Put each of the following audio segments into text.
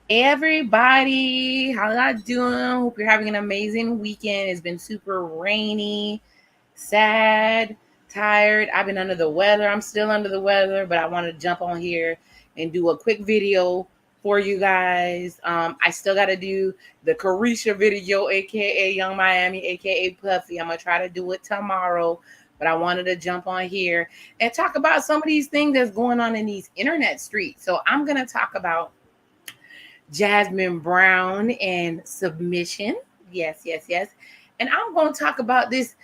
Everybody, how y'all doing? Hope you're having an amazing weekend. It's been super rainy, sad, tired. I've been under the weather. I'm still under the weather, but I want to jump on here and do a quick video for you guys. I still got to do the Carisha video, aka Young Miami, aka Puffy. I'm gonna try to do it tomorrow, but I wanted to jump on here and talk about some of these things that's going on in these internet streets. So I'm gonna talk about Jasmin Brown and submission. Yes, yes, yes. And I'm gonna talk about this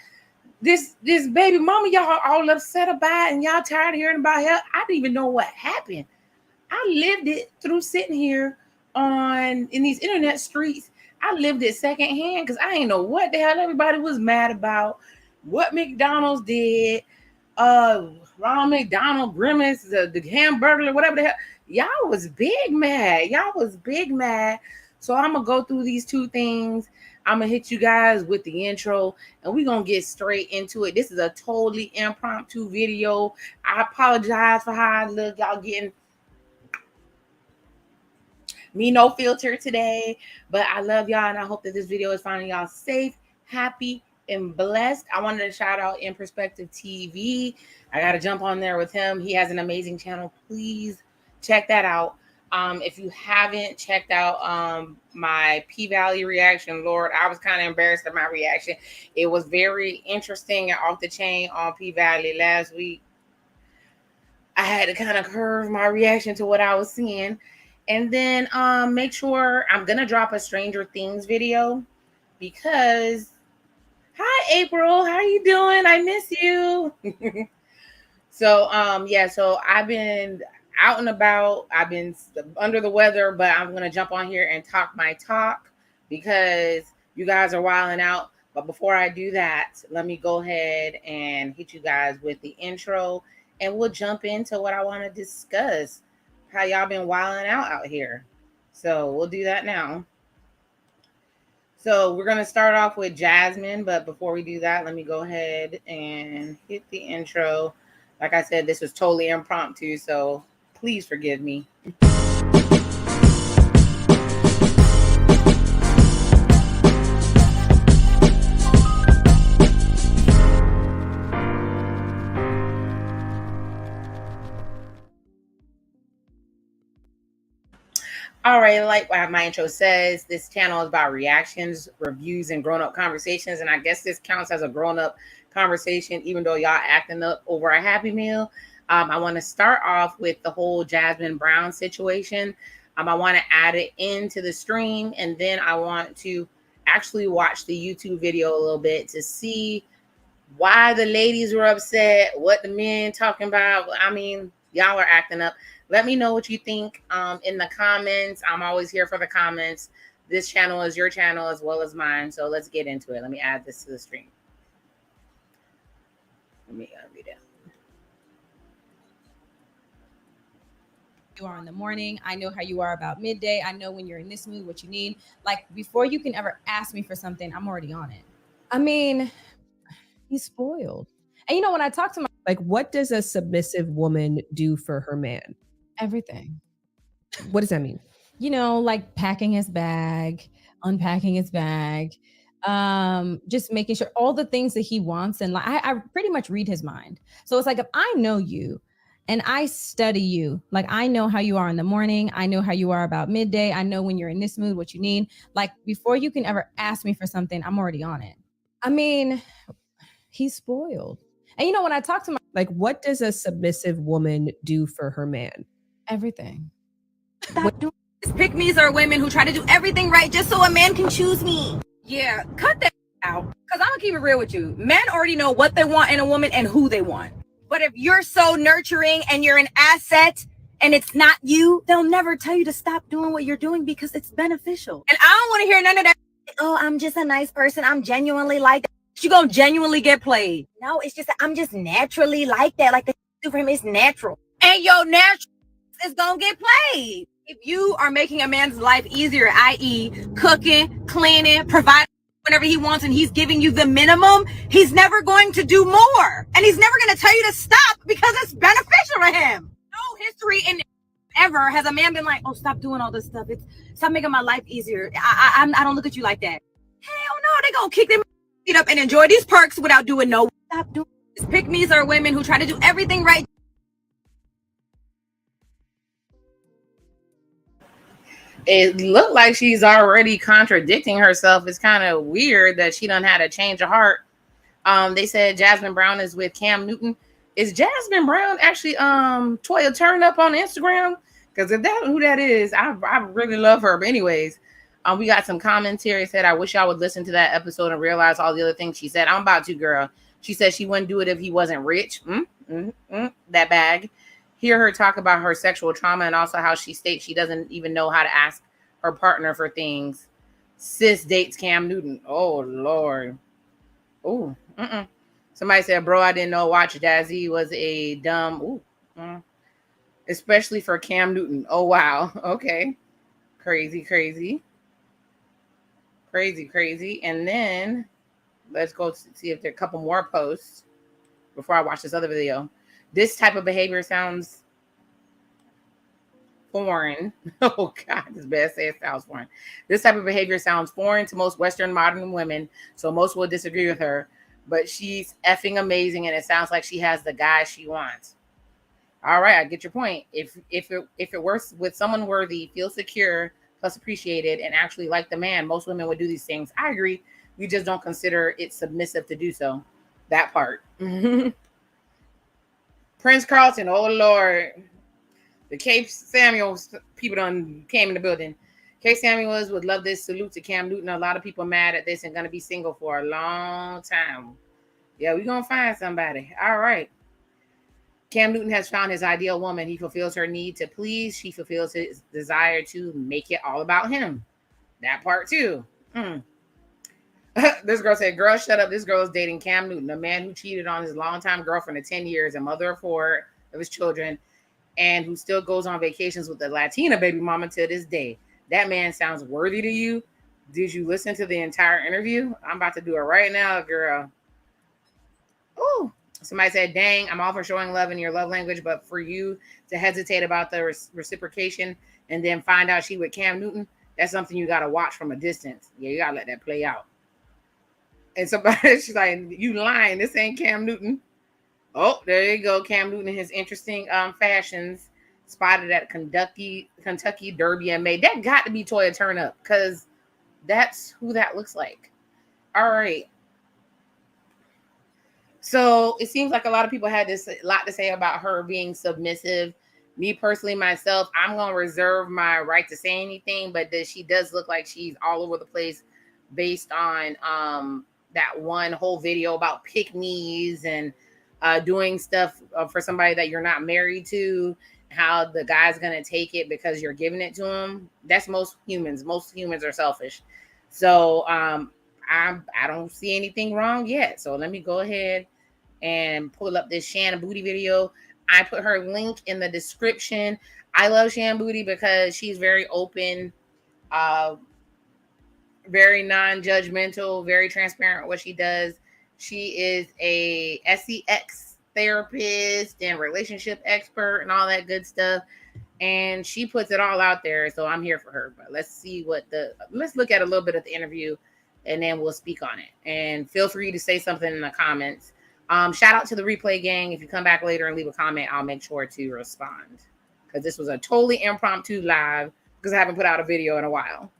baby mama y'all all upset about and y'all tired of hearing about her. I didn't even know what happened. I lived it through sitting here on in these internet streets. I lived it secondhand because I ain't know what the hell everybody was mad about. What McDonald's did, Ronald McDonald, Grimace, the Hamburglar, whatever the hell. Y'all was big mad. Y'all was big mad. So I'm gonna go through these two things. I'm gonna hit you guys with the intro, and we're gonna get straight into it. This is a totally impromptu video. I apologize for how I look. Y'all getting me no filter today, but I love y'all, and I hope that this video is finding y'all safe, happy, and blessed. I wanted to shout out In Perspective TV. I got to jump on there with him. He has an amazing channel. Please check that out. If you haven't checked out my P-Valley reaction, Lord, I was kind of embarrassed at my reaction. It was very interesting and off the chain on P-Valley last week. I had to kind of curve my reaction to what I was seeing. And then make sure I'm going to drop a Stranger Things video because, hi, April. How are you doing? I miss you. So I've been out and about. I've been under the weather, but I'm going to jump on here and talk my talk because you guys are wilding out. But before I do that, let me go ahead and hit you guys with the intro, and we'll jump into what I want to discuss. How y'all been wilding out here. So we'll do that now. So we're going to start off with Jasmin, but before we do that, let me go ahead and hit the intro. Like I said, this was totally impromptu, so please forgive me. All right, like what my intro says, this channel is about reactions, reviews, and grown-up conversations. And I guess this counts as a grown-up conversation, even though y'all acting up over a Happy Meal. I want to start off with the whole Jasmin Brown situation. I want to add it into the stream, and then I want to actually watch the YouTube video a little bit to see why the ladies were upset, what the men talking about. I mean, y'all are acting up. Let me know what you think in the comments. I'm always here for the comments. This channel is your channel as well as mine. So let's get into it. Let me add this to the stream. Let me read it. You are in the morning. I know how you are about midday. I know when you're in this mood, what you need. Like, before you can ever ask me for something, I'm already on it. I mean, he's spoiled. And you know, when I talk to my, like, what does a submissive woman do for her man? Everything. What does that mean? You know, like packing his bag, unpacking his bag, just making sure all the things that he wants. And like, I pretty much read his mind. So it's like, if I know you and I study you, like, I know how you are in the morning. I know how you are about midday. I know when you're in this mood, what you need. Like, before you can ever ask me for something, I'm already on it. I mean, he's spoiled. And you know, when I talk to my, like, what does a submissive woman do for her man? Everything. Pick-me's are women who try to do everything right just so a man can choose me. Yeah, cut that out. Because I'm going to keep it real with you. Men already know what they want in a woman and who they want. But if you're so nurturing and you're an asset and it's not you, they'll never tell you to stop doing what you're doing because it's beneficial. And I don't want to hear none of that. Oh, I'm just a nice person. I'm genuinely like that. You're going to genuinely get played. No, it's just that I'm just naturally like that. Like, the do for him is natural. And your natural is going to get played. If you are making a man's life easier, i.e. cooking, cleaning, providing whenever he wants, and he's giving you the minimum, he's never going to do more. And he's never going to tell you to stop because it's beneficial to him. No history in Ever has a man been like, "Oh, stop doing all this stuff. Stop making my life easier. I don't look at you like that." Hell no, they gonna kick them feet up and enjoy these perks without doing no. Stop doing this. Pick me's are women who try to do everything right. It looked like she's already contradicting herself. It's kind of weird that she done had a change of heart. They said Jasmine Brown is with Cam Newton. Is Jasmine Brown actually Toya Turn Up on Instagram? Because if that's who that is, I really love her. But anyways, we got some commentary. Said, I wish y'all would listen to that episode and realize all the other things she said. I'm about to, girl. She said she wouldn't do it if he wasn't rich. That bag. Hear her talk about her sexual trauma and also how she states she doesn't even know how to ask her partner for things. Sis dates Cam Newton. Oh, Lord. Oh, somebody said, bro, I didn't know Watch Dazzy was a dumb, especially for Cam Newton. Oh, wow. Okay. Crazy. And then let's go see if there are a couple more posts before I watch this other video. This type of behavior sounds foreign. Oh, God, this bad say it sounds foreign. This type of behavior sounds foreign to most Western modern women, so most will disagree with her. But she's effing amazing, and it sounds like she has the guy she wants. All right, I get your point. If it works with someone worthy, feel secure, plus appreciated, and actually like the man, most women would do these things. I agree. We just don't consider it submissive to do so. That part. Prince Carlton, oh Lord. The Cape Samuels people done came in the building. Cape Samuels would love this. Salute to Cam Newton. A lot of people mad at this and going to be single for a long time. Yeah, we're going to find somebody. All right. Cam Newton has found his ideal woman. He fulfills her need to please. She fulfills his desire to make it all about him. That part too. This girl said, girl, shut up. This girl is dating Cam Newton, a man who cheated on his longtime girlfriend of 10 years, a mother of 4 of his children, and who still goes on vacations with the Latina baby mama to this day. That man sounds worthy to you. Did you listen to the entire interview? I'm about to do it right now, girl. Oh, somebody said, dang, I'm all for showing love in your love language, but for you to hesitate about the reciprocation and then find out she with Cam Newton, that's something you got to watch from a distance. Yeah, you got to let that play out. And somebody, she's like, you lying. This ain't Cam Newton. Oh, there you go. Cam Newton in his interesting fashions spotted at Kentucky Derby and May. That got to be Toya Turn Up because that's who that looks like. All right. So it seems like a lot of people had this lot to say about her being submissive. Me personally, myself, I'm going to reserve my right to say anything, but she does look like she's all over the place based on that one whole video about pick-me's and doing stuff for somebody that you're not married to, how the guy's going to take it because you're giving it to him. That's most humans. Most humans are selfish. So I don't see anything wrong yet. So let me go ahead and pull up this Shannon Booty video. I put her link in the description. I love Shannon Booty because she's very open, very non-judgmental, very transparent what she does. She is a sex therapist and relationship expert and all that good stuff. And she puts it all out there. So I'm here for her. But let's look at a little bit of the interview and then we'll speak on it. And feel free to say something in the comments. Shout out to the replay gang. If you come back later and leave a comment, I'll make sure to respond. Because this was a totally impromptu live because I haven't put out a video in a while.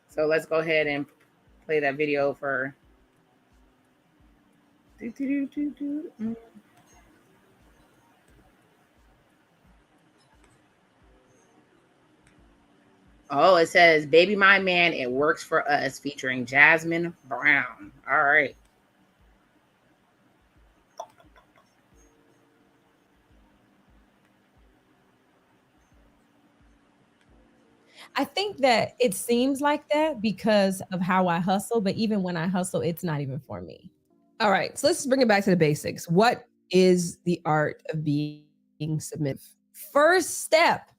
So let's go ahead and play that video for. Oh, it says, Baby My Man, It Works for Us, featuring Jasmine Brown. All right. I think that it seems like that because of how I hustle, but even when I hustle, it's not even for me. All right, so let's bring it back to the basics. What is the art of being submissive? First step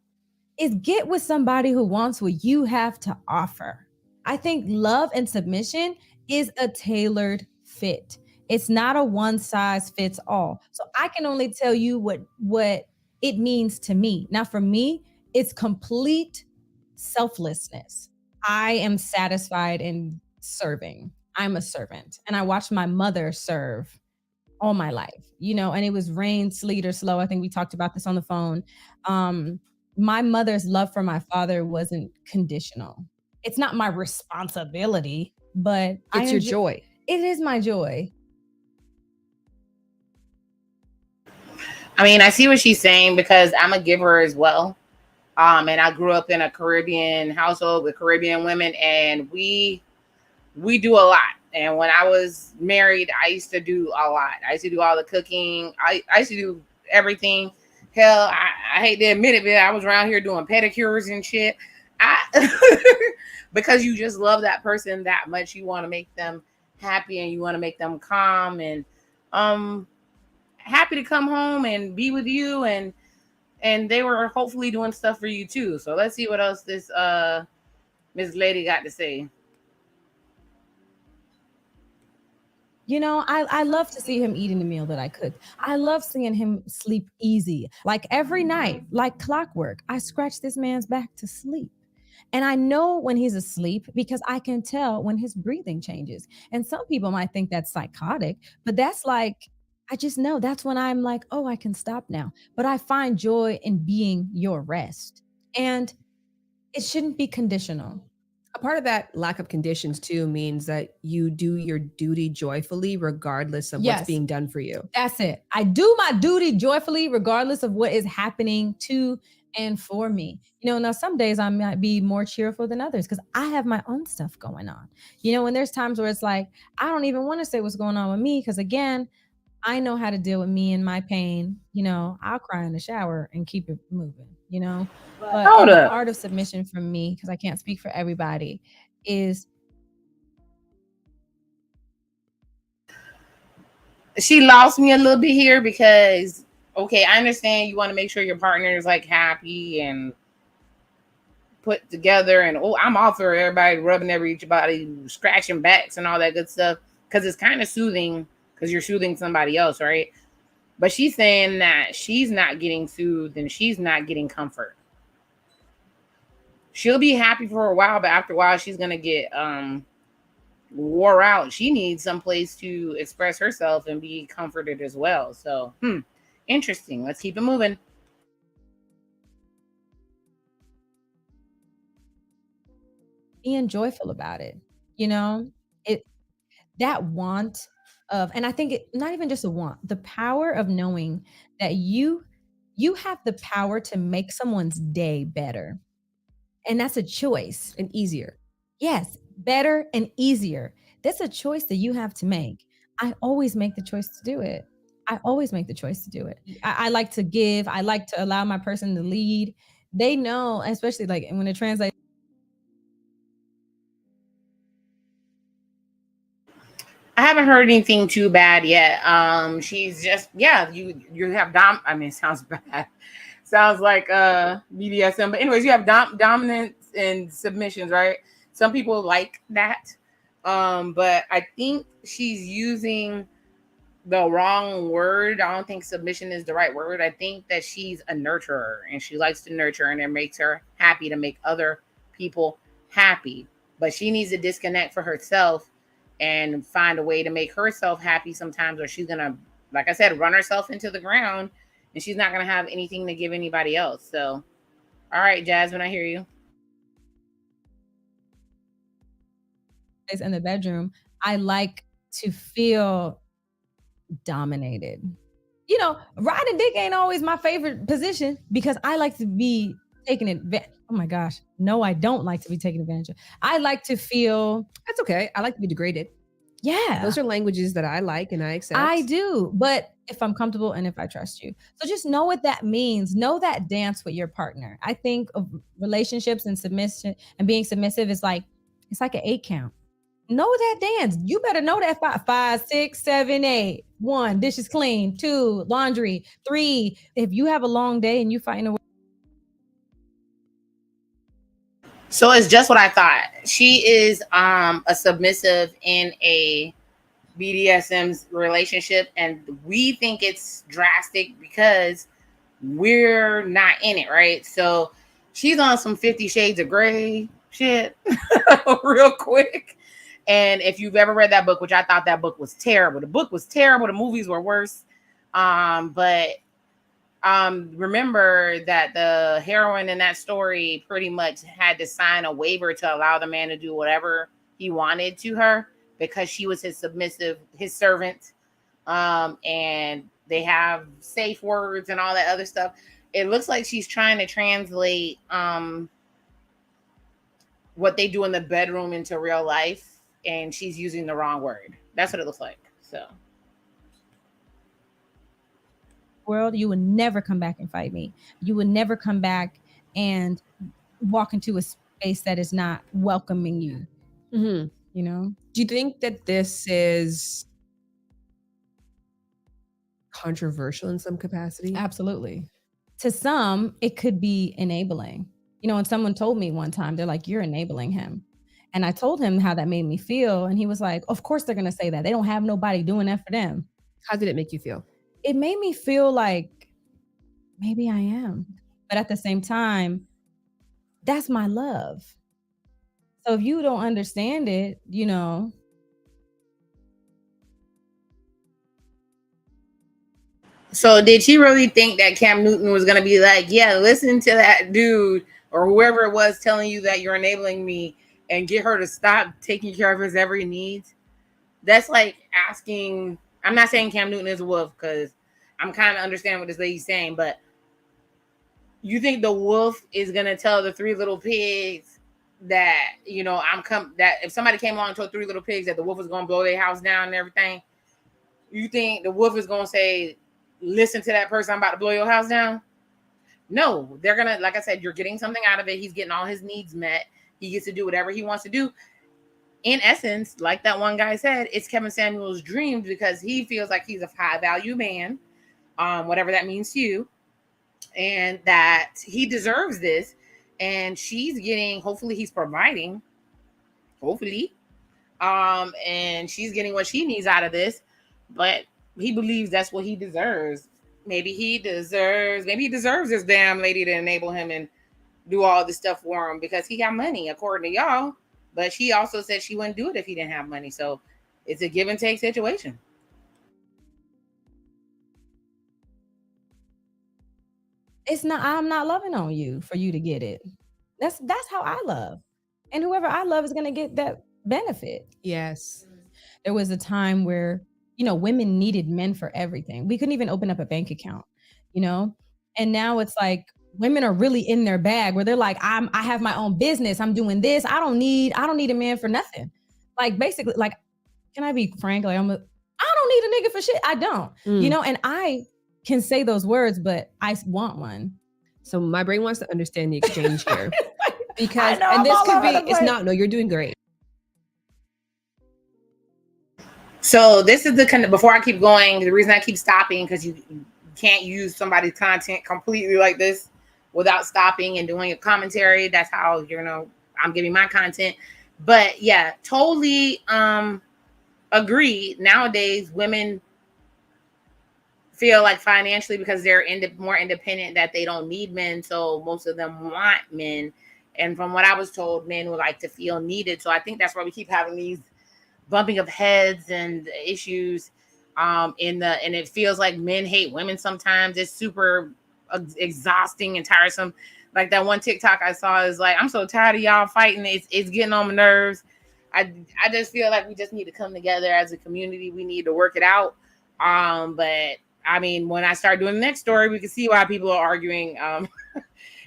is get with somebody who wants what you have to offer. I think love and submission is a tailored fit. It's not a one size fits all. So I can only tell you what it means to me. Now, for me, it's complete selflessness. I am satisfied in serving. I'm a servant, and I watched my mother serve all my life, and it was rain, sleet, or slow. I think we talked about this on the phone. Um, my mother's love for my father wasn't conditional. It's not my responsibility, but It's your joy. It is my joy. I mean, I see what she's saying because I'm a giver as well. And I grew up in a Caribbean household with Caribbean women, and we do a lot. And when I was married, I used to do a lot. I used to do all the cooking. I used to do everything. Hell, I hate to admit it, but I was around here doing pedicures and shit. Because you just love that person that much. You want to make them happy and you want to make them calm and happy to come home and be with you, and they were hopefully doing stuff for you too. So let's see what else this Miss Lady got to say. I love to see him eating the meal that I cooked. I love seeing him sleep easy. Like every night, like clockwork, I scratch this man's back to sleep. And I know when he's asleep because I can tell when his breathing changes. And some people might think that's psychotic, but that's like, I just know that's when I'm like, oh, I can stop now. But I find joy in being your rest. And it shouldn't be conditional. A part of that lack of conditions too means that you do your duty joyfully regardless of what's being done for you. That's it. I do my duty joyfully regardless of what is happening to and for me. Now some days I might be more cheerful than others because I have my own stuff going on. And there's times where it's like, I don't even want to say what's going on with me because again, I know how to deal with me and my pain. I'll cry in the shower and keep it moving, But the art of submission for me, because I can't speak for everybody, is she lost me a little bit here because, okay, I understand you want to make sure your partner is like happy and put together, and I'm all for everybody rubbing everybody, scratching backs and all that good stuff because it's kind of soothing because you're soothing somebody else, right? But she's saying that she's not getting soothed and she's not getting comfort. She'll be happy for a while, but after a while, she's gonna get wore out. She needs some place to express herself and be comforted as well. So, interesting. Let's keep it moving. being joyful about it. That want of, and I think not even just a want, the power of knowing that you have the power to make someone's day better. And that's a choice. And easier. Yes, better and easier. That's a choice that you have to make. I always make the choice to do it. I like to give. I like to allow my person to lead. They know, especially like when it translates. I haven't heard anything too bad yet. She's just, you have it sounds bad. Sounds like BDSM, but anyways, you have dominance and submissions, right? Some people like that, but I think she's using the wrong word. I don't think submission is the right word. I think that she's a nurturer and she likes to nurture, and it makes her happy to make other people happy. But she needs to disconnect for herself and find a way to make herself happy sometimes, or she's gonna, like I said, run herself into the ground. And she's not going to have anything to give anybody else. So, all right, Jasmine, I hear you. In the bedroom, I like to feel dominated. Riding dick ain't always my favorite position because I like to be taken advantage. Oh my gosh. No, I don't like to be taken advantage of. I like to feel. That's okay. I like to be degraded. Yeah. Those are languages that I like and I accept. I do. But if I'm comfortable and if I trust you. So just know what that means. Know that dance with your partner. I think of relationships and submission and being submissive is like, it's like an 8 count. Know that dance. You better know that 5, 6, 7, 8. 1, dishes clean. 2, laundry. 3, if you have a long day and you find a way. So it's just what I thought. She is a submissive in a BDSM relationship, and we think it's drastic because we're not in it, right? So she's on some 50 Shades of Grey shit real quick. And if you've ever read that book, which I thought that book was terrible, the book was terrible. The movies were worse. But remember that the heroine in that story pretty much had to sign a waiver to allow the man to do whatever he wanted to her because she was his servant. And they have safe words and all that other stuff. It looks like she's trying to translate what they do in the bedroom into real life, and she's using the wrong word. That's what it looks like. So, world, you would never come back and fight me. You would never come back and walk into a space that is not welcoming you. Mm-hmm. You know? Do you think that this is controversial in some capacity? Absolutely. To some, it could be enabling. You know, and someone told me one time, they're like, you're enabling him. And I told him how that made me feel. And he was like, of course they're going to say that. They don't have nobody doing that for them. How did it make you feel? It made me feel like maybe I am. But at the same time, that's my love. So if you don't understand it, you know. So did she really think that Cam Newton was going to be like, yeah, listen to that dude or whoever it was telling you that you're enabling me and get her to stop taking care of his every need? That's like asking, I'm not saying Cam Newton is a wolf because I'm kind of understanding what this lady's saying, but you think the wolf is going to tell the three little pigs that, you know, that if somebody came along and told three little pigs that the wolf was going to blow their house down and everything, you think the wolf is going to say, listen to that person, I'm about to blow your house down? No, they're going to, like I said, you're getting something out of it. He's getting all his needs met. He gets to do whatever he wants to do. In essence, like that one guy said, it's Kevin Samuel's dream because he feels like he's a high value man, whatever that means to you, and that he deserves this. And she's getting, hopefully he's providing, and she's getting what she needs out of this, but he believes that's what he deserves. Maybe he deserves this damn lady to enable him and do all this stuff for him because he got money, according to y'all. But she also said she wouldn't do it if he didn't have money. So it's a give and take situation. I'm not loving on you for you to get it. That's how I love. And whoever I love is going to get that benefit. Yes. There was a time where, you know, women needed men for everything. We couldn't even open up a bank account, you know? And now it's like women are really in their bag where they're like, I have my own business. I'm doing this. I don't need a man for nothing. Like basically, like, can I be frank? Like I don't need a nigga for shit. I don't, you know, and I can say those words, but I want one. So my brain wants to understand the exchange here because, know, and this could be, it's not, no, you're doing great. So this is the kind of, before I keep going, the reason I keep stopping, because you can't use somebody's content completely like this without stopping and doing a commentary. That's how, you know, I'm giving my content. But yeah, totally agree. Nowadays, women feel like financially, because they're more independent, that they don't need men. So most of them want men. And from what I was told, men would like to feel needed. So I think that's why we keep having these bumping of heads and issues. And it feels like men hate women sometimes. It's super exhausting and tiresome. Like that one TikTok I saw is like, I'm so tired of y'all fighting. It's getting on my nerves. I just feel like we just need to come together as a community. We need to work it out. But I mean, when I start doing the next story, we can see why people are arguing,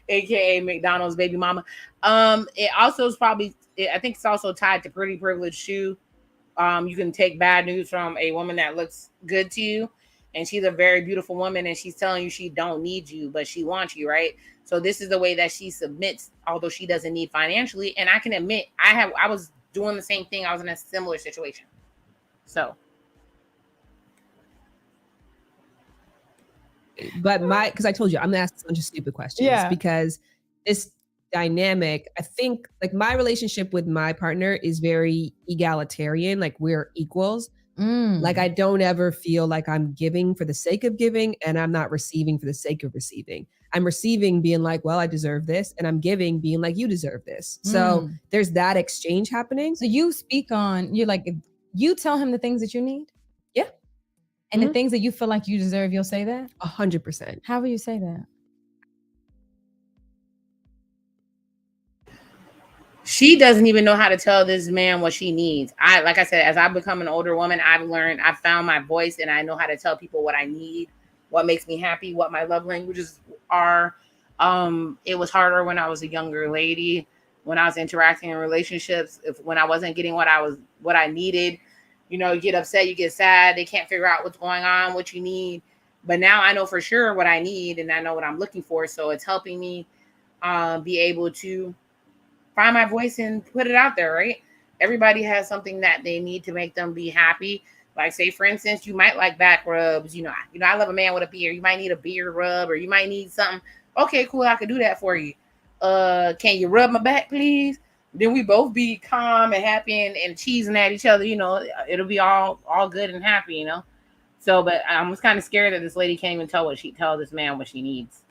aka McDonald's baby mama. It also is probably, I think it's also tied to pretty privilege too. You can take bad news from a woman that looks good to you, and she's a very beautiful woman, and she's telling you she don't need you, but she wants you, right? So this is the way that she submits, although she doesn't need financially. And I can admit, I was doing the same thing. I was in a similar situation. So. But because I told you, I'm gonna ask a bunch of stupid questions because this dynamic, I think, like my relationship with my partner is very egalitarian, like we're equals. Like, I don't ever feel like I'm giving for the sake of giving, and I'm not receiving for the sake of receiving. I'm receiving being like, well, I deserve this, and I'm giving being like, you deserve this. So there's that exchange happening. So you speak on, you're like, you tell him the things that you need? Yeah. And the things that you feel like you deserve, you'll say that? 100%. How will you say that? She doesn't even know how to tell this man what she needs. Like I said, as I've become an older woman, I've found my voice, and I know how to tell people what I need, what makes me happy, what my love languages are. It was harder when I was a younger lady, when I was interacting in relationships, when I wasn't getting what I needed. You know, you get upset, you get sad, they can't figure out what's going on, what you need. But now I know for sure what I need, and I know what I'm looking for. So it's helping me be able to find my voice and put it out there, right? Everybody has something that they need to make them be happy. Like, say, for instance, you might like back rubs. I love a man with a beard. You might need a beard rub, or you might need something. Okay, cool, I could do that for you. Can you rub my back, please? Then we both be calm and happy and cheesing at each other. It'll be all good and happy. So, but I was kind of scared that this lady can't even tell this man what she needs.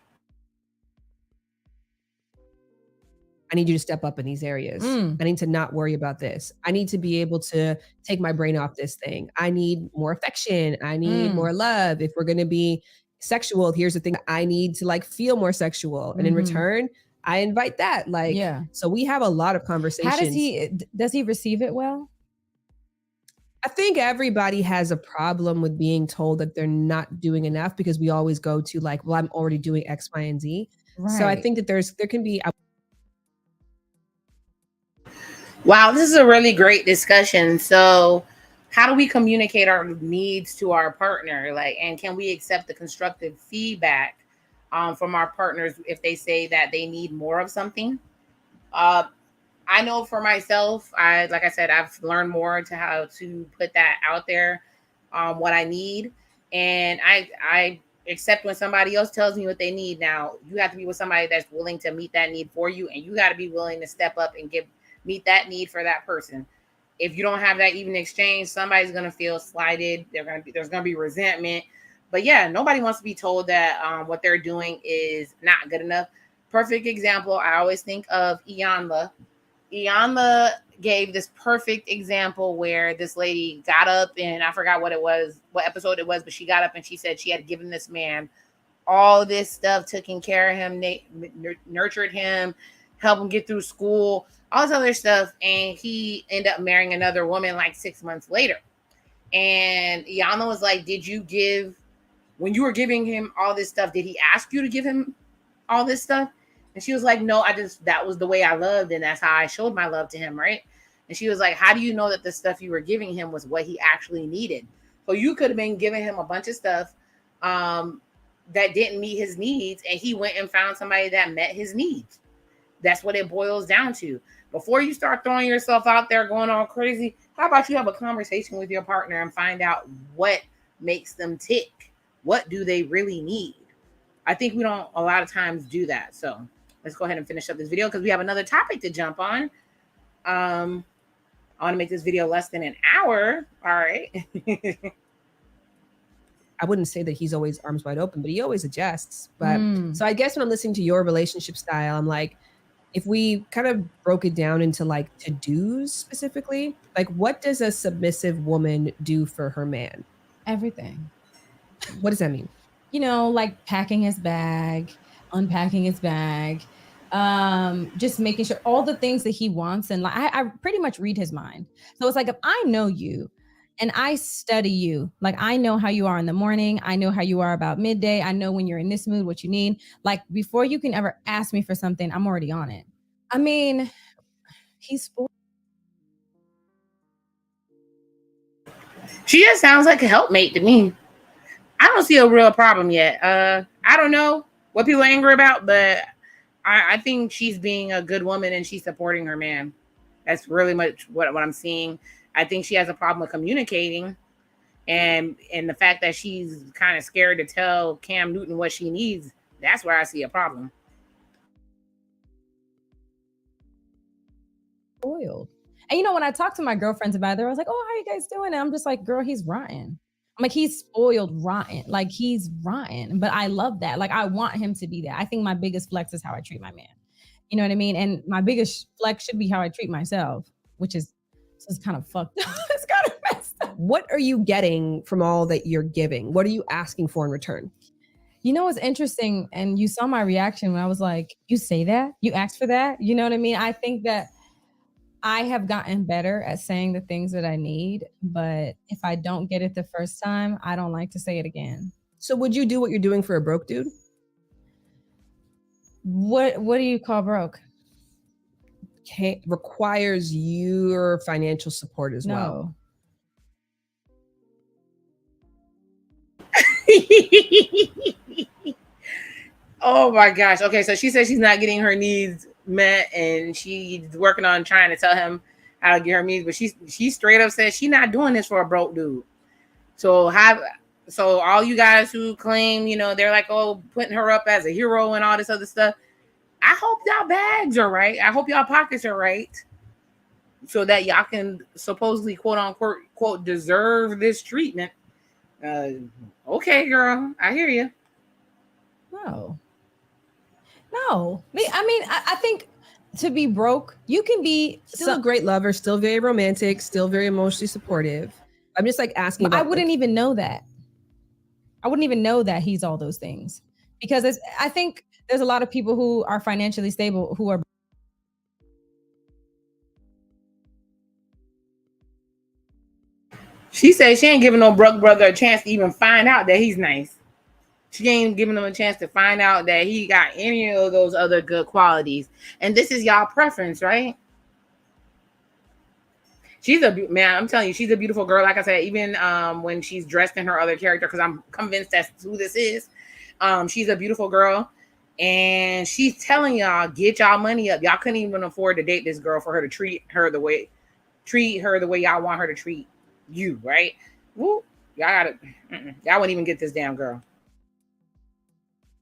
I need you to step up in these areas. I need to not worry about this. I need to be able to take my brain off this thing. I need more affection. I need more love. If we're going to be sexual, here's the thing. I need to like feel more sexual. And in return, I invite that. Like, so we have a lot of conversations. How does he receive it well? I think everybody has a problem with being told that they're not doing enough, because we always go to like, well, I'm already doing X, Y, and Z. Right. So I think that there can be. Wow, this is a really great discussion. So, how do we communicate our needs to our partner? And can we accept the constructive feedback from our partners if they say that they need more of something? I know for myself, like I said, I've learned more to how to put that out there, what I need, and I accept when somebody else tells me what they need. Now, you have to be with somebody that's willing to meet that need for you, and you got to be willing to step up and meet that need for that person. If you don't have that even exchange, somebody's going to feel slighted. There's going to be resentment. But yeah, nobody wants to be told that what they're doing is not good enough. Perfect example, I always think of Iyanla. Iyanla gave this perfect example where this lady got up, and I forgot what episode it was, but she got up and she said she had given this man all this stuff, taking care of him, nurtured him, helped him get through school, all this other stuff, and he ended up marrying another woman like 6 months later. And Iyanla was like, when you were giving him all this stuff, did he ask you to give him all this stuff? And she was like, no, that was the way I loved, and that's how I showed my love to him, right? And she was like, how do you know that the stuff you were giving him was what he actually needed? So you could have been giving him a bunch of stuff that didn't meet his needs, and he went and found somebody that met his needs. That's what it boils down to. Before you start throwing yourself out there going all crazy, how about you have a conversation with your partner and find out what makes them tick? What do they really need? I think we don't a lot of times do that. So let's go ahead and finish up this video because we have another topic to jump on. I want to make this video less than an hour. All right. I wouldn't say that he's always arms wide open, but he always adjusts. But so I guess when I'm listening to your relationship style, I'm like, if we kind of broke it down into like to-dos specifically, like what does a submissive woman do for her man? Everything. What does that mean? Like packing his bag, unpacking his bag, just making sure all the things that he wants. And like, I pretty much read his mind. So it's like, if I know you and I study you, like I know how you are in the morning, I know how you are about midday, I know when you're in this mood, what you need. Like before you can ever ask me for something, I'm already on it. I mean, he's spoiled. She just sounds like a helpmate to me. I don't see a real problem yet. I don't know what people are angry about, but I think she's being a good woman and she's supporting her man. That's really much what I'm seeing. I think she has a problem with communicating, and the fact that she's kind of scared to tell Cam Newton what she needs. That's where I see a problem. Spoiled. And you know, when I talk to my girlfriends about it, I was like, "Oh, how you guys doing?" And I'm just like, "Girl, he's rotten." I'm like, he's spoiled rotten. Like he's rotten. But I love that. Like I want him to be that. I think my biggest flex is how I treat my man. You know what I mean? And my biggest flex should be how I treat myself, which is just kind of fucked up. It's kind of messed up. What are you getting from all that you're giving? What are you asking for in return? You know what's interesting? And you saw my reaction when I was like, "You say that? You asked for that?" You know what I mean? I think that I have gotten better at saying the things that I need, but if I don't get it the first time, I don't like to say it again. So would you do what you're doing for a broke dude? What do you call broke? Requires your financial support as well. No. Oh my gosh. Okay, so she says she's not getting her needs met, and she's working on trying to tell him how to get her needs, but she straight up says she's not doing this for a broke dude. So all you guys who claim, you know, they're like, oh, putting her up as a hero and all this other stuff, I hope y'all bags are right. I hope y'all pockets are right, so that y'all can supposedly quote unquote quote deserve this treatment. Okay, girl, I hear you. No. I think to be broke, you can be still a great lover, still very romantic, still very emotionally supportive. I'm just like asking. I wouldn't even know that. I wouldn't even know that he's all those things, because I think there's a lot of people who are financially stable who are. She said she ain't giving no broke brother a chance to even find out that he's nice. She ain't giving him a chance to find out that he got any of those other good qualities. And this is y'all preference, right? She's I'm telling you, she's a beautiful girl. Like I said, even when she's dressed in her other character, because I'm convinced that's who this is. She's a beautiful girl. And she's telling y'all, get y'all money up. Y'all couldn't even afford to date this girl for her to treat her the way y'all want her to treat you, right? Woo, y'all wouldn't even get this damn girl.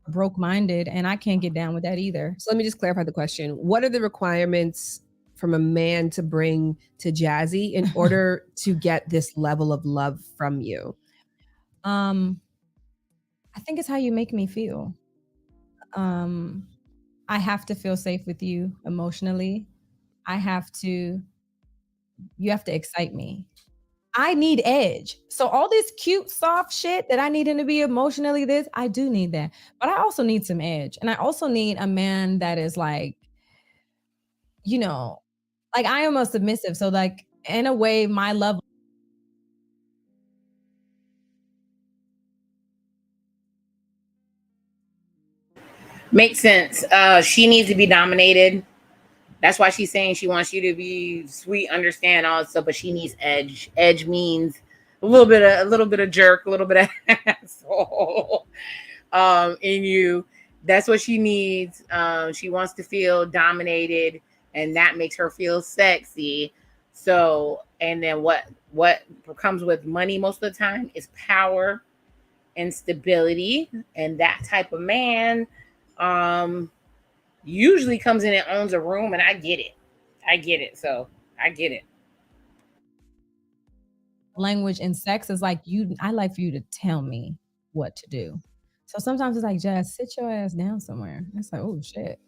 Broke-minded, and I can't get down with that either. So let me just clarify the question. What are the requirements from a man to bring to Jazzy in order to get this level of love from you? I think it's how you make me feel. I have to feel safe with you emotionally. You have to excite me. I need edge. So all this cute, soft shit that I need him to be emotionally this, I do need that. But I also need some edge. And I also need a man that is like, you know, like I am a submissive. So like in a way, my love. Makes sense. She needs to be dominated. That's why she's saying she wants you to be sweet, understand all that stuff, but she needs edge. Edge means a little bit of jerk, a little bit of asshole in you. That's what she needs. She wants to feel dominated, and that makes her feel sexy. So, and then what comes with money most of the time is power and stability, and that type of man usually comes in and owns a room, and I get it. So I get it. Language and sex is like I like for you to tell me what to do. So sometimes it's like, Jazz, sit your ass down somewhere. It's like, oh shit,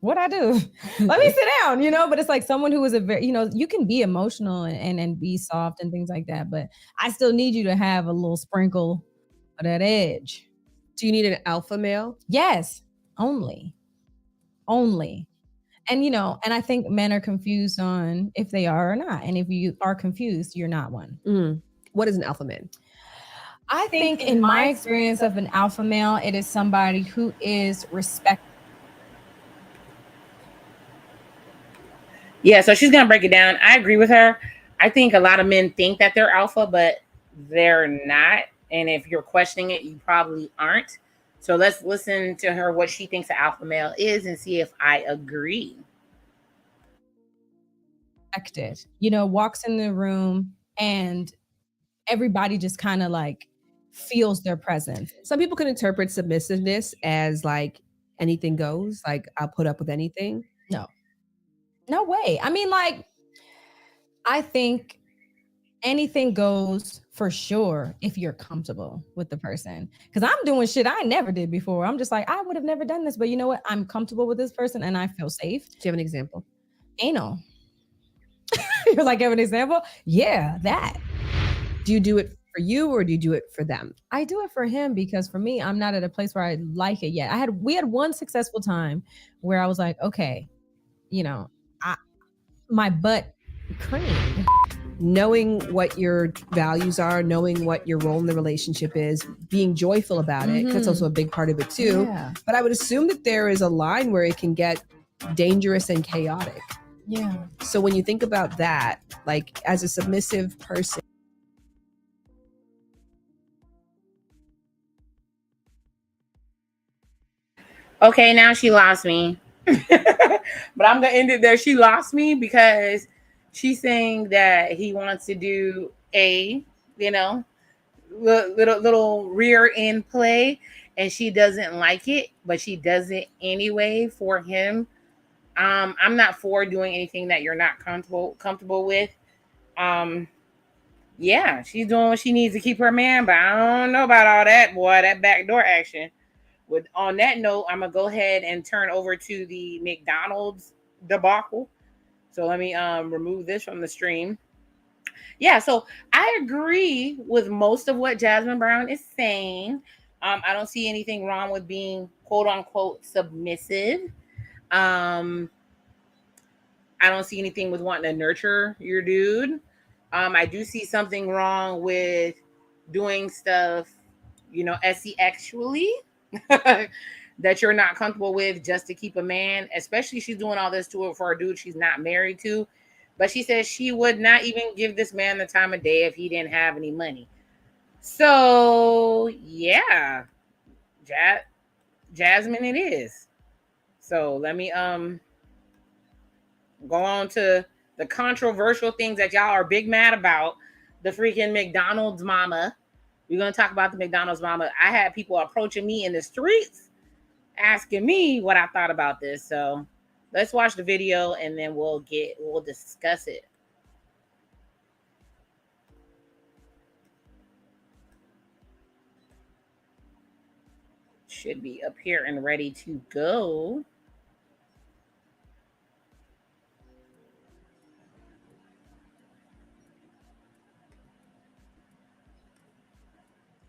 what I do? Let me sit down, but it's like someone who is a very, you can be emotional and be soft and things like that, but I still need you to have a little sprinkle of that edge. Do you need an alpha male? Yes, only. And, and I think men are confused on if they are or not. And if you are confused, you're not one. Mm. What is an alpha man? I think in my experience of an alpha male, it is somebody who is respected. Yeah, so she's going to break it down. I agree with her. I think a lot of men think that they're alpha, but they're not. And if you're questioning it, you probably aren't. So let's listen to her, what she thinks an alpha male is, and see if I agree. Walks in the room and everybody just kind of like feels their presence. Some people can interpret submissiveness as like anything goes, like I'll put up with anything. No way. I mean, like, I think anything goes for sure if you're comfortable with the person. Because I'm doing shit I never did before. I'm just like, I would have never done this, but you know what? I'm comfortable with this person and I feel safe. Do you have an example? Anal. You're like, have an example? Yeah, that. Do you do it for you or do you do it for them? I do it for him because for me, I'm not at a place where I like it yet. We had one successful time where I was like, okay, you know, my butt creamed. Knowing what your values are, knowing what your role in the relationship is, being joyful about it. That's also a big part of it too. Yeah. But I would assume that there is a line where it can get dangerous and chaotic. Yeah. So when you think about that, like as a submissive person, Okay, now she lost me. But I'm gonna end it there. She lost me because she's saying that he wants to do little rear end play, and she doesn't like it, but she does it anyway for him. I'm not for doing anything that you're not comfortable with. Yeah, she's doing what she needs to keep her man, but I don't know about all that, boy. That backdoor action. On that note, I'm gonna go ahead and turn over to the McDonald's debacle. So let me remove this from the stream. Yeah, so I agree with most of what Jasmin Brown is saying. I don't see anything wrong with being quote unquote submissive. I don't see anything with wanting to nurture your dude. I do see something wrong with doing stuff, sexually that you're not comfortable with just to keep a man, especially she's doing all this to her for a dude she's not married to. But she says she would not even give this man the time of day if he didn't have any money. So yeah, Jasmin it is. So let me go on to the controversial things that y'all are big mad about. The freaking McDonald's mama. We're going to talk about the McDonald's mama. I had people approaching me in the streets asking me what I thought about this. So let's watch the video and then we'll discuss it. Should be up here and ready to go.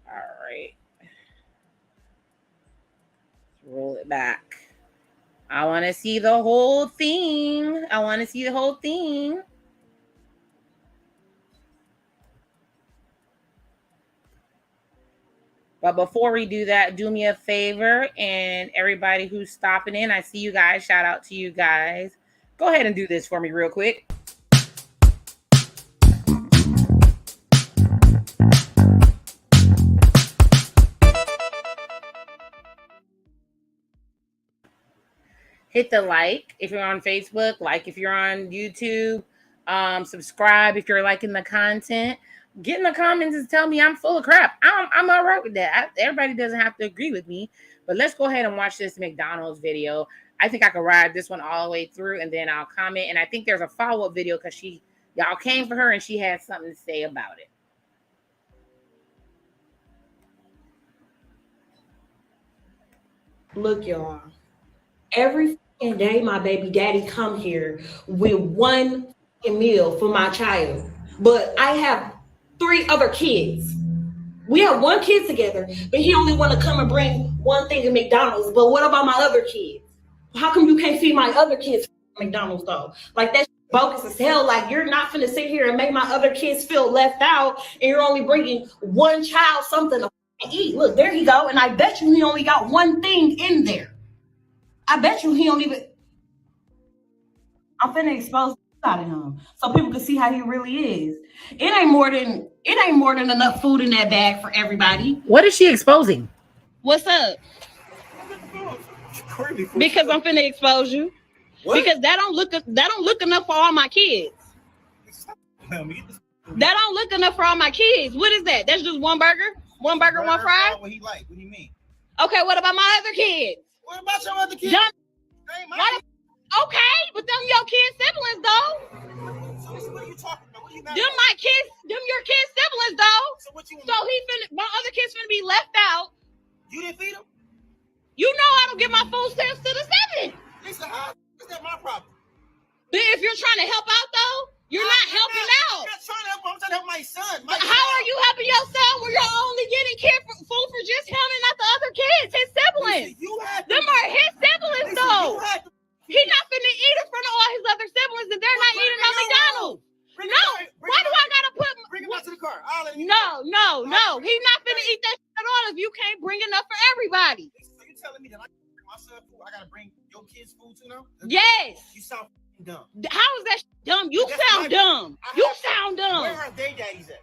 All right. Let's roll it back. I want to see the whole thing. But before we do that, do me a favor, and everybody who's stopping in, I see you guys. Shout out to you guys. Go ahead and do this for me real quick. Hit the like if you're on Facebook, like if you're on YouTube, subscribe if you're liking the content. Get in the comments and tell me I'm full of crap. I'm all right with that. Everybody doesn't have to agree with me, but let's go ahead and watch this McDonald's video. I think I could ride this one all the way through and then I'll comment. And I think there's a follow-up video because y'all came for her and she had something to say about it. Look, y'all, every day my baby daddy come here with one meal for my child, but I have 3 other kids. We have 1 kid together, but he only want to come and bring one thing to McDonald's. But what about my other kids? How come you can't feed my other kids McDonald's though? Like, that's bogus as hell. Like, you're not finna sit here and make my other kids feel left out, and you're only bringing one child something to eat. Look, there he go, and I bet you he only got one thing in there. I bet you he don't even. I'm finna expose out of him so people can see how he really is. It ain't more than enough food in that bag for everybody. What is she exposing? What's up? Because I'm finna expose you. What? Because that don't look enough for all my kids. That don't look enough for all my kids. What is that? That's just one burger? One burger, one fry? What he like? What do you mean? Okay, what about my other kids? What about your other kids? Okay, but them your kids' siblings though. So what are you talking about? Them my kids, them your kids' siblings though. So my other kids finna be left out. You didn't feed them? You know I don't give my food stamps to the 7. Lisa, how is that my problem? But if you're trying to help out though, you're not helping out. I'm not trying to help. I'm trying to help my son. But how are you helping your son when you're only getting food for just him and not the other kids, his siblings? Lisa, them are his siblings Lisa, though. He's not finna eat in front of all his other siblings and they're not eating on McDonald's. No, why do I gotta bring him out to the car? No. He's not finna eat that shit at all if you can't bring enough for everybody. So you telling me that I gotta bring my son food? I gotta bring your kids food too now? Yes. You sound dumb. How is that dumb? You sound dumb. You sound dumb. Where are they daddies at?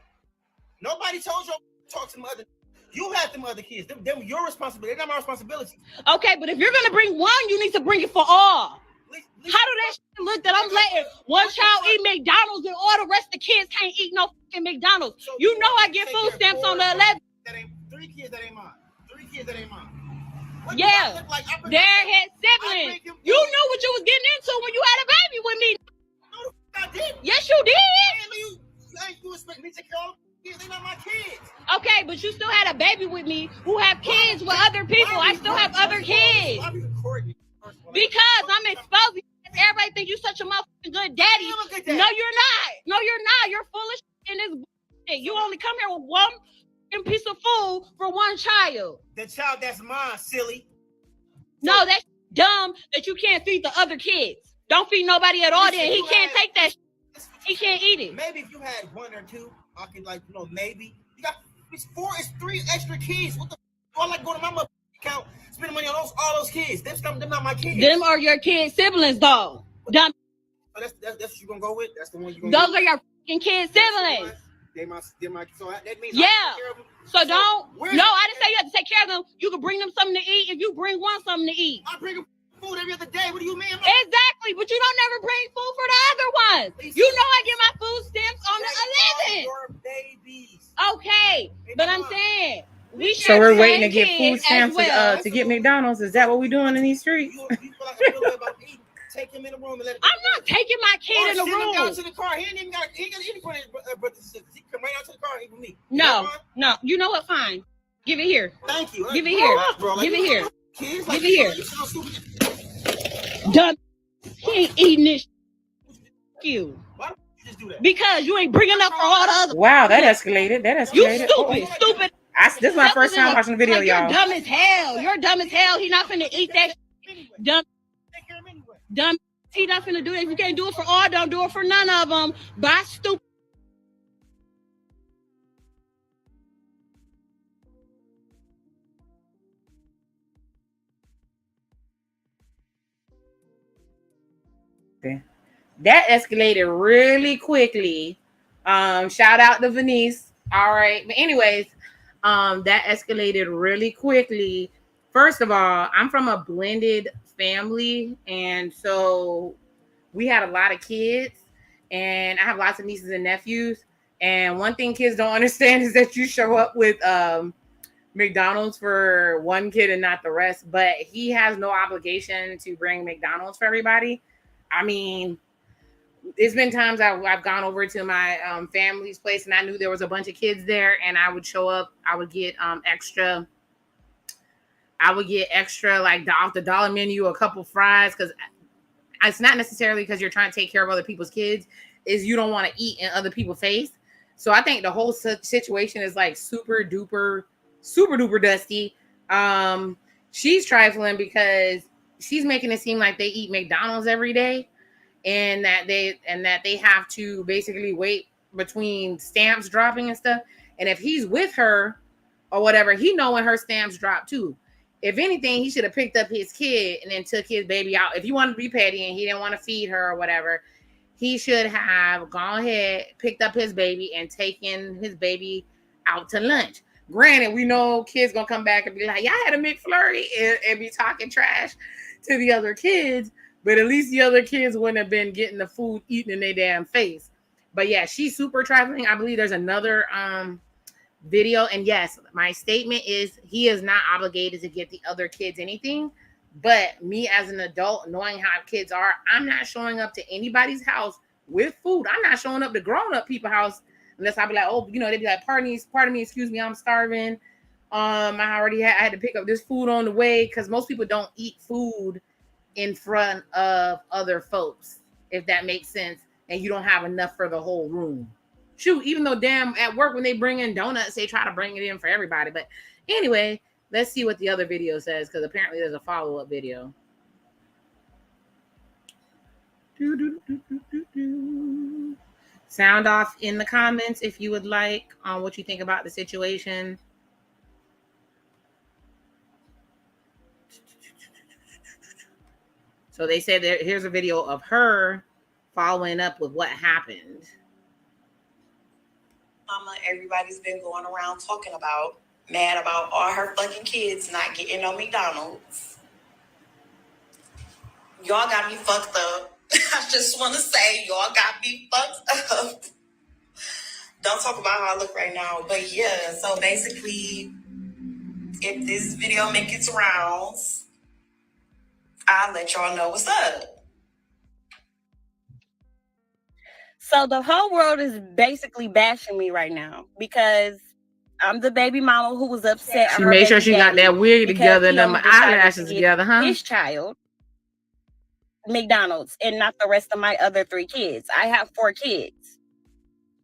Nobody told you to talk to them other. You have them other kids. Them your responsibility. They're not my responsibility. Okay, but if you're gonna bring one, you need to bring it for all. How do that shit look that I'm letting one child eat McDonald's and all the rest of the kids can't eat no fucking McDonald's? So you know I get food stamps on the 11th. That ain't 3 kids that ain't mine. 3 kids that ain't mine. What yeah, like? They're his siblings. You knew what you was getting into when you had a baby with me. No, I didn't. Yes, you did. You expect me to take care of kids? They're not my kids. Okay, but you still had a baby with me who have kids with other people. I still have other kids. Why are you recording me? Because I'm exposing. Everybody think you such a motherfucking good daddy. No, you're not. No, you're not. You're full of shit in this bullshit. You only come here with one piece of food for one child. The child that's mine, silly. No, that's dumb that you can't feed the other kids. Don't feed nobody at all. Then he can't take that. He can't eat it. Maybe if you had 1 or 2, I could maybe. You got it's 3 extra kids. What the? I like going to my mother account, spending money on all those kids. Them not my kids. Them are your kids' siblings, though. Dumb. So that's what you gonna go with. That's the one you gonna. Those are your fucking kids' siblings. They're my. So that means yeah. So don't. No, I didn't say you have to take care of them. You can bring them something to eat if you bring one something to eat. I bring them food every other day. What do you mean? Exactly, but you don't never bring food for the other ones. You know I get my food stamps on the 11th. Your babies. Okay, but I'm saying. So we're waiting to get food stamps to get McDonald's. Is that what we're doing in these streets? You feel like a little bit about eating. Take him in the room and let him. I'm not taking my kid in the room. Down to the car. He ain't even got. He ain't got to eat for his brothers and sisters. He come right out to the car and eat with me. No. You know what? Fine. Give it here. Thank you. Give it here. Give it here. Give it here. Dumb. He ain't eating this. You. Why don't you just do that? Because you ain't bringing up for all the other. Wow, that escalated. You stupid. This is my first time watching the video, y'all. You're dumb as hell. You're dumb as hell. He not finna eat that. Dumb. Dumb. He not finna do it. If you can't do it for all, don't do it for none of them. Bye, stupid. That escalated really quickly. Shout out to Venice. All right. But anyways, that escalated really quickly. First of all, I'm from a blended family. And so we had a lot of kids. And I have lots of nieces and nephews. And one thing kids don't understand is that you show up with McDonald's for one kid and not the rest. But he has no obligation to bring McDonald's for everybody. I mean, it's been times I've gone over to my family's place and I knew there was a bunch of kids there, and I would show up. I would get extra. I would get extra, like off the dollar menu, a couple fries, because it's not necessarily because you're trying to take care of other people's kids. Is you don't want to eat in other people's face. So I think the whole situation is like super duper dusty. She's trifling because she's making it seem like they eat McDonald's every day. And that they have to basically wait between stamps dropping and stuff. And if he's with her or whatever, he know when her stamps drop too. If anything, he should have picked up his kid and then took his baby out. If he wanted to be petty and he didn't want to feed her or whatever, he should have gone ahead, picked up his baby and taken his baby out to lunch. Granted, we know kids gonna come back and be like, y'all had a McFlurry and be talking trash to the other kids. But at least the other kids wouldn't have been getting the food eaten in their damn face. But yeah, she's super trifling. I believe there's another video. And yes, my statement is he is not obligated to get the other kids anything. But me as an adult, knowing how kids are, I'm not showing up to anybody's house with food. I'm not showing up to grown-up people's house unless I be like, oh, they'd be like, pardon me, excuse me, I'm starving. I had to pick up this food on the way, because most people don't eat food in front of other folks, if that makes sense, and you don't have enough for the whole room. Shoot, even though damn at work when they bring in donuts, they try to bring it in for everybody. But anyway, let's see what the other video says, because apparently there's a follow-up video. Sound off in the comments if you would like on what you think about the situation. So they said that here's a video of her following up with what happened. Mama, everybody's been going around talking about, mad about all her fucking kids not getting no McDonald's. Y'all got me fucked up. I just want to say, y'all got me fucked up. Don't talk about how I look right now. But yeah, so basically, if this video make its rounds, I'll let y'all know what's up. So the whole world is basically bashing me right now because I'm the baby mama who was upset. She made sure she got that wig together and them eyelashes together, huh? His child McDonald's and not the rest of my other 3 kids. I have 4 kids.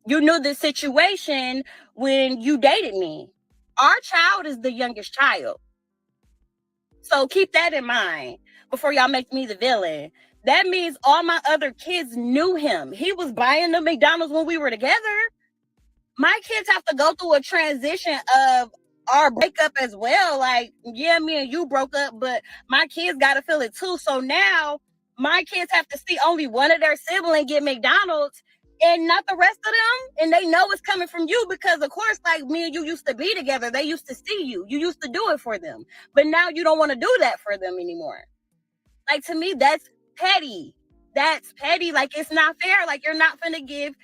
You knew the situation when you dated me. Our child is the youngest child. So keep that in mind before y'all make me the villain. That means all my other kids knew him. He was buying the McDonald's when we were together. My kids have to go through a transition of our breakup as well. Like, yeah, me and you broke up, but my kids got to feel it too. So now my kids have to see only one of their siblings get McDonald's and not the rest of them. And they know it's coming from you because, of course, like me and you used to be together. They used to see you. You used to do it for them. But now you don't want to do that for them anymore. Like, to me, that's petty. That's petty. Like, it's not fair. Like, you're not finna give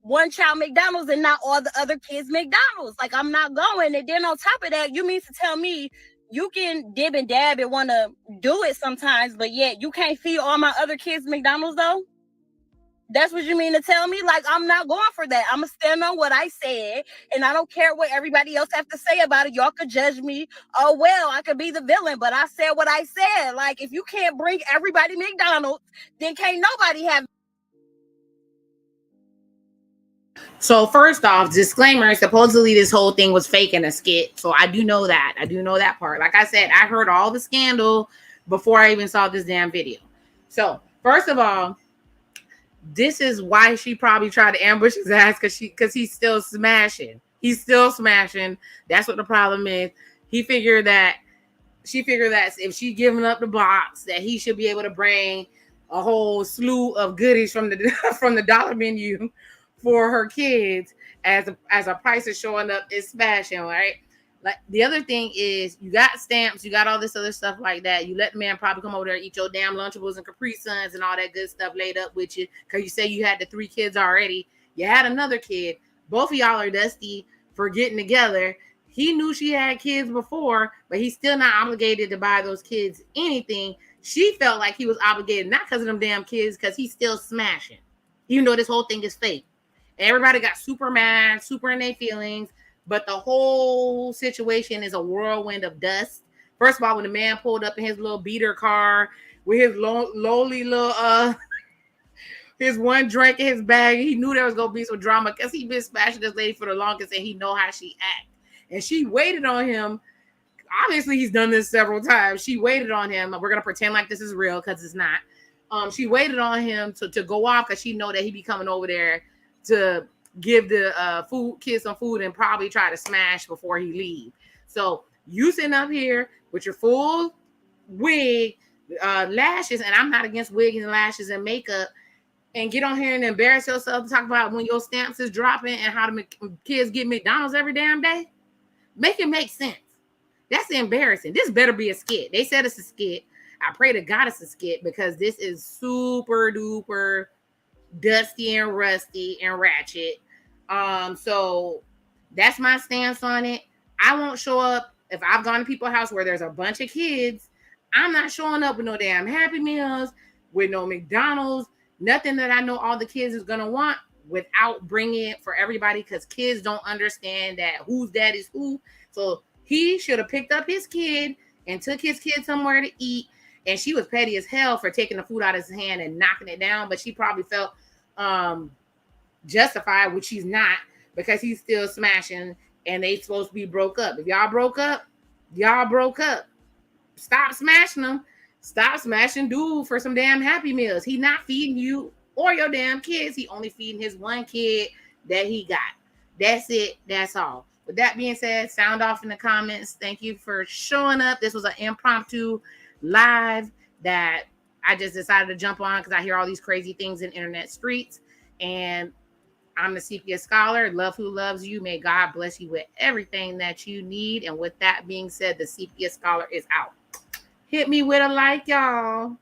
one child McDonald's and not all the other kids McDonald's. Like, I'm not going. And then on top of that, you mean to tell me you can dib and dab and want to do it sometimes, but yet you can't feed all my other kids McDonald's though? That's what you mean to tell me? Like, I'm not going for that. I'm going to stand on what I said, and I don't care what everybody else have to say about it. Y'all could judge me. Oh, well, I could be the villain, but I said what I said. Like, if you can't bring everybody McDonald's, then can't nobody have. So first off, disclaimer, supposedly this whole thing was fake and a skit. So I do know that. I do know that part. Like I said, I heard all the scandal before I even saw this damn video. So first of all, this is why she probably tried to ambush his ass, because he's still smashing. He's still smashing. That's what the problem is. She figured that if she giving up the box, that he should be able to bring a whole slew of goodies from the from the dollar menu for her kids as a price is showing up is smashing, right? Like, the other thing is, you got stamps, you got all this other stuff like that. You let the man probably come over there and eat your damn Lunchables and Capri Suns and all that good stuff laid up with you, because you say you had the 3 kids already. You had another kid. Both of y'all are dusty for getting together. He knew she had kids before, but he's still not obligated to buy those kids anything. She felt like he was obligated, not because of them damn kids, because he's still smashing, even though this whole thing is fake. Everybody got super mad, super in their feelings. But the whole situation is a whirlwind of dust. First of all, when the man pulled up in his little beater car with his lowly little his one drink in his bag, he knew there was gonna be some drama because he been smashing this lady for the longest and he know how she act. And she waited on him. Obviously, he's done this several times. She waited on him. We're gonna pretend like this is real because it's not. She waited on him to go off because she know that he be coming over there to give the kids some food and probably try to smash before he leave. So you sitting up here with your full wig, lashes, and I'm not against wigs and lashes and makeup, and get on here and embarrass yourself to talk about when your stamps is dropping and how the kids get McDonald's every damn day. Make it make sense. That's embarrassing. This better be a skit. They said it's a skit. I pray to God it's a skit, because this is super duper dusty and rusty and ratchet. So that's my stance on it. I won't show up if I've gone to people's house where there's a bunch of kids. I'm not showing up with no damn Happy Meals, with no McDonald's, Nothing that I know all the kids is gonna want without bringing it for everybody, because kids don't understand that whose dad is who. So he should have picked up his kid and took his kid somewhere to eat. And she was petty as hell for taking the food out of his hand and knocking it down, but she probably felt justified, which she's not, because he's still smashing and they supposed to be broke up. If y'all broke up, y'all broke up. Stop smashing them. Stop smashing dude for some damn Happy Meals. He not feeding you or your damn kids. He only feeding his one kid that he got. That's it. That's all. With that being said, sound off in the comments. Thank you for showing up. This was an impromptu live that I just decided to jump on because I hear all these crazy things in internet streets. And I'm the Sepia Scholar. Love who loves you. May God bless you with everything that you need. And with that being said, the Sepia Scholar is out. Hit me with a like, y'all.